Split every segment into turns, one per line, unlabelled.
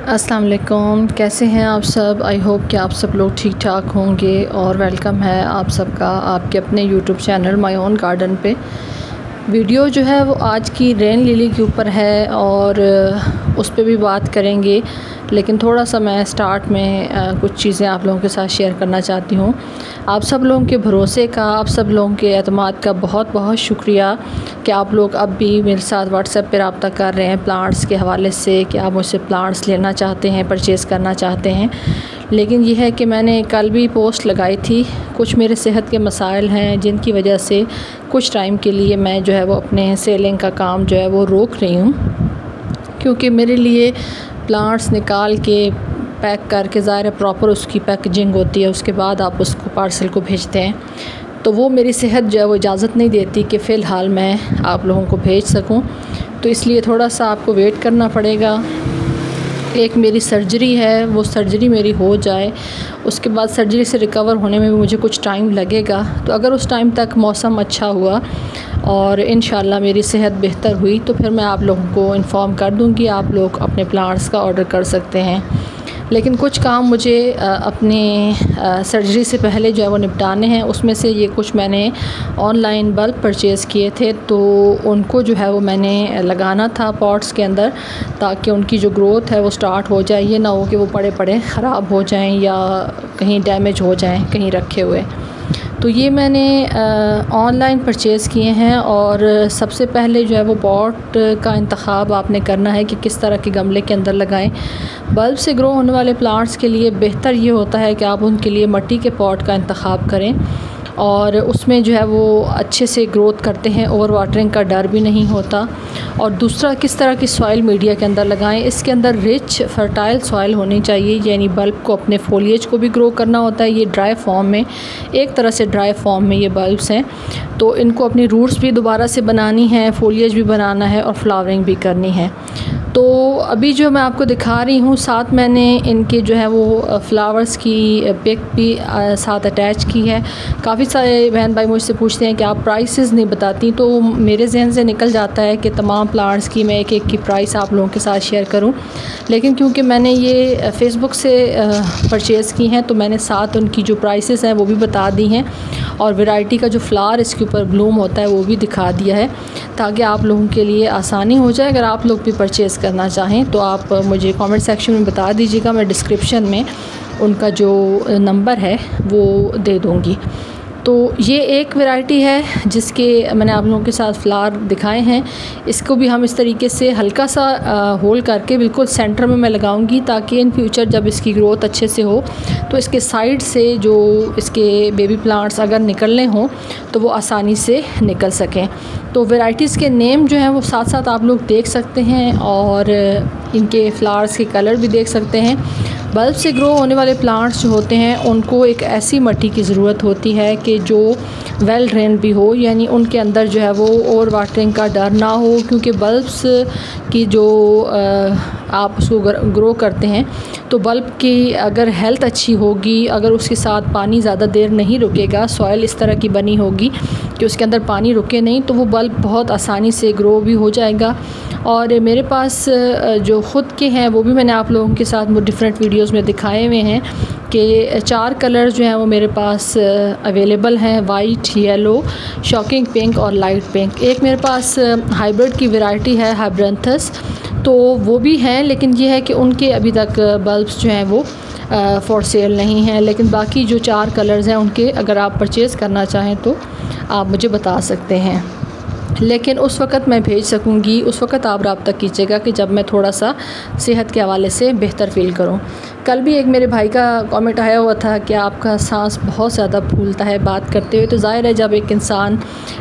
अस्सलाम वालेकुम, कैसे हैं आप सब। आई होप कि आप सब लोग ठीक ठाक होंगे और वेलकम है आप सबका आपके अपने YouTube channel my own garden पे। वीडियो जो है वो आज की रेन लिली के ऊपर है और उस पर भी बात करेंगे, लेकिन थोड़ा सा मैं स्टार्ट में कुछ चीज़ें आप लोगों के साथ शेयर करना चाहती हूँ। आप सब लोगों के भरोसे का, आप सब लोगों के एतमाद का बहुत बहुत शुक्रिया कि आप लोग अब भी मेरे साथ व्हाट्सएप पर रब्ता कर रहे हैं प्लांट्स के हवाले से कि आप मुझसे प्लांट्स लेना चाहते हैं, परचेज़ करना चाहते हैं। लेकिन यह है कि मैंने कल भी पोस्ट लगाई थी, कुछ मेरे सेहत के मसाइल हैं जिनकी वजह से कुछ टाइम के लिए मैं जो है वो अपने सेलिंग का काम जो है वो रोक रही हूँ, क्योंकि मेरे लिए प्लांट्स निकाल के पैक करके ज़ाहिर प्रॉपर उसकी पैकेजिंग होती है, उसके बाद आप उसको पार्सल को भेजते हैं, तो वो मेरी सेहत जो है वो इजाज़त नहीं देती कि फ़िलहाल मैं आप लोगों को भेज सकूं। तो इसलिए थोड़ा सा आपको वेट करना पड़ेगा। एक मेरी सर्जरी है, वो सर्जरी मेरी हो जाए, उसके बाद सर्जरी से रिकवर होने में भी मुझे कुछ टाइम लगेगा। तो अगर उस टाइम तक मौसम अच्छा हुआ और इंशाल्लाह मेरी सेहत बेहतर हुई तो फिर मैं आप लोगों को इन्फॉर्म कर दूंगी, आप लोग अपने प्लांट्स का ऑर्डर कर सकते हैं। लेकिन कुछ काम मुझे अपने सर्जरी से पहले जो है वो निपटाने हैं। उसमें से ये कुछ मैंने ऑनलाइन बल्ब परचेज़ किए थे, तो उनको जो है वो मैंने लगाना था पॉट्स के अंदर, ताकि उनकी जो ग्रोथ है वो स्टार्ट हो जाए। ये ना हो कि वो पड़े पड़े ख़राब हो जाएं या कहीं डैमेज हो जाएं कहीं रखे हुए। तो ये मैंने ऑनलाइन परचेज़ किए हैं। और सबसे पहले जो है वो पॉट का इंतखाब आपने करना है कि किस तरह के गमले के अंदर लगाएं। बल्ब से ग्रो होने वाले प्लांट्स के लिए बेहतर ये होता है कि आप उनके लिए मिट्टी के पॉट का इंतखाब करें और उसमें जो है वो अच्छे से ग्रोथ करते हैं, ओवर वाटरिंग का डर भी नहीं होता। और दूसरा, किस तरह की सॉइल मीडिया के अंदर लगाएं। इसके अंदर रिच फर्टाइल सॉइल होनी चाहिए, यानी बल्ब को अपने फोलिएज को भी ग्रो करना होता है। ये ड्राई फॉर्म में, एक तरह से ड्राई फॉर्म में ये बल्ब्स हैं, तो इनको अपनी रूट्स भी दोबारा से बनानी है, फोलिएज भी बनाना है और फ्लावरिंग भी करनी है। तो अभी जो मैं आपको दिखा रही हूँ, साथ मैंने इनके जो है वो फ्लावर्स की पिक भी साथ अटैच की है। काफ़ी सारे बहन भाई मुझसे पूछते हैं कि आप प्राइसेस नहीं बताती, तो मेरे जहन से निकल जाता है कि तमाम प्लांट्स की मैं एक एक की प्राइस आप लोगों के साथ शेयर करूं। लेकिन क्योंकि मैंने ये फ़ेसबुक से परचेज़ की हैं, तो मैंने साथ उनकी जो प्राइसेस हैं वो भी बता दी हैं और वैरायटी का जो फ्लावर इसके ऊपर ब्लूम होता है वो भी दिखा दिया है, ताकि आप लोगों के लिए आसानी हो जाए। अगर आप लोग भी परचेज़ करना चाहें तो आप मुझे कमेंट सेक्शन में बता दीजिएगा, मैं डिस्क्रिप्शन में उनका जो नंबर है वो दे दूँगी। तो ये एक वैरायटी है जिसके मैंने आप लोगों के साथ फ्लावर दिखाए हैं। इसको भी हम इस तरीके से हल्का सा होल करके बिल्कुल सेंटर में मैं लगाऊंगी, ताकि इन फ्यूचर जब इसकी ग्रोथ अच्छे से हो तो इसके साइड से जो इसके बेबी प्लांट्स अगर निकलने हों तो वो आसानी से निकल सकें। तो वैरायटीज़ के नेम जो हैं वो साथ साथ आप लोग देख सकते हैं और इनके फ्लावर्स के कलर भी देख सकते हैं। बल्ब से ग्रो होने वाले प्लांट्स जो होते हैं उनको एक ऐसी मिट्टी की ज़रूरत होती है कि जो वेल ड्रेन भी हो, यानी उनके अंदर जो है वो ओवर वाटरिंग का डर ना हो, क्योंकि बल्ब्स की जो आप उसको ग्रो करते हैं तो बल्ब की अगर हेल्थ अच्छी होगी, अगर उसके साथ पानी ज़्यादा देर नहीं रुकेगा, सॉइल इस तरह की बनी होगी कि उसके अंदर पानी रुके नहीं, तो वो बल्ब बहुत आसानी से ग्रो भी हो जाएगा। और मेरे पास जो ख़ुद के हैं वो भी मैंने आप लोगों के साथ वो डिफरेंट वीडियोस में दिखाए हुए हैं कि 4 कलर जो हैं वो मेरे पास अवेलेबल हैं, वाइट, येलो, शॉकिंग पिंक और लाइट पिंक। एक मेरे पास हाइब्रिड की वैरायटी है हाइब्रैंथस, तो वो भी हैं, लेकिन ये है कि उनके अभी तक बल्ब्स जो हैं वो फॉर सेल नहीं हैं। लेकिन बाकी जो 4 कलर्स हैं उनके अगर आप परचेज़ करना चाहें तो आप मुझे बता सकते हैं, लेकिन उस वक़्त मैं भेज सकूँगी, उस वक़्त आप रब्ता कीजिएगा कि जब मैं थोड़ा सा सेहत के हवाले से बेहतर फ़ील करूँ। कल भी एक मेरे भाई का कमेंट आया हुआ था कि आपका सांस बहुत ज़्यादा फूलता है बात करते हुए। तो ज़ाहिर है जब एक इंसान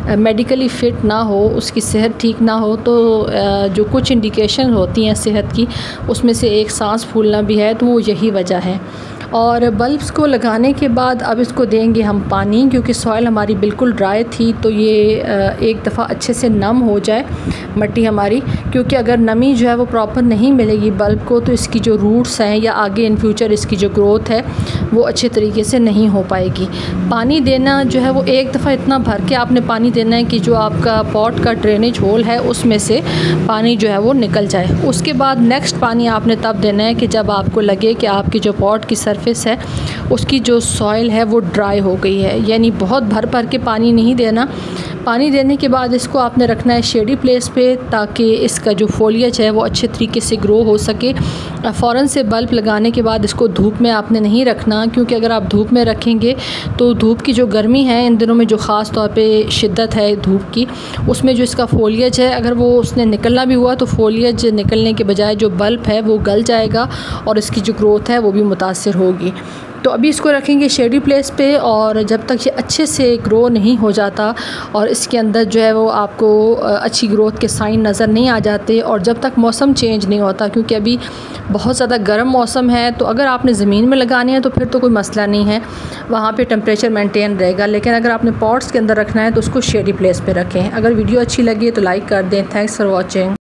मेडिकली फ़िट ना हो, उसकी सेहत ठीक ना हो, तो जो कुछ इंडिकेशन होती हैं सेहत की उसमें से एक सांस फूलना भी है, तो वो यही वजह है। और बल्ब्स को लगाने के बाद अब इसको देंगे हम पानी, क्योंकि सॉइल हमारी बिल्कुल ड्राई थी। तो ये एक दफ़ा अच्छे से नम हो जाए मिट्टी हमारी, क्योंकि अगर नमी जो है वो प्रॉपर नहीं मिलेगी बल्ब को तो इसकी जो रूट्स हैं या आगे इन फ्यूचर इसकी जो ग्रोथ है वो अच्छे तरीके से नहीं हो पाएगी। पानी देना जो है वो एक दफ़ा इतना भर के आपने पानी देना है कि जो आपका पॉट का ड्रेनेज होल है उसमें से पानी जो है वो निकल जाए। उसके बाद नेक्स्ट पानी आपने तब देना है कि जब आपको लगे कि आपकी जो पॉट की सरफेस है उसकी जो सॉइल है वो ड्राई हो गई है, यानी बहुत भर भर के पानी नहीं देना। पानी देने के बाद इसको आपने रखना है शेडी प्लेस पे, ताकि इसका जो फोलियज है वो अच्छे तरीके से ग्रो हो सके। फ़ौरन से बल्ब लगाने के बाद इसको धूप में आपने नहीं रखना, क्योंकि अगर आप धूप में रखेंगे तो धूप की जो गर्मी है इन दिनों में जो ख़ास तौर पे शिद्दत है धूप की, उसमें जो इसका फोलियज है अगर वो उसने निकलना भी हुआ तो फोलियज निकलने के बजाय जो बल्ब है वो गल जाएगा और इसकी जो ग्रोथ है वो भी मुतासिर होगी। तो अभी इसको रखेंगे शेडी प्लेस पे, और जब तक ये अच्छे से ग्रो नहीं हो जाता और इसके अंदर जो है वो आपको अच्छी ग्रोथ के साइन नज़र नहीं आ जाते, और जब तक मौसम चेंज नहीं होता, क्योंकि अभी बहुत ज़्यादा गर्म मौसम है। तो अगर आपने ज़मीन में लगानी है तो फिर तो कोई मसला नहीं है, वहाँ पे टेम्परेचर मेंटेन रहेगा। लेकिन अगर आपने पॉट्स के अंदर रखना है तो उसको शेडी प्लेस पे रखें। अगर वीडियो अच्छी लगी तो लाइक कर दें। Thanks for watching.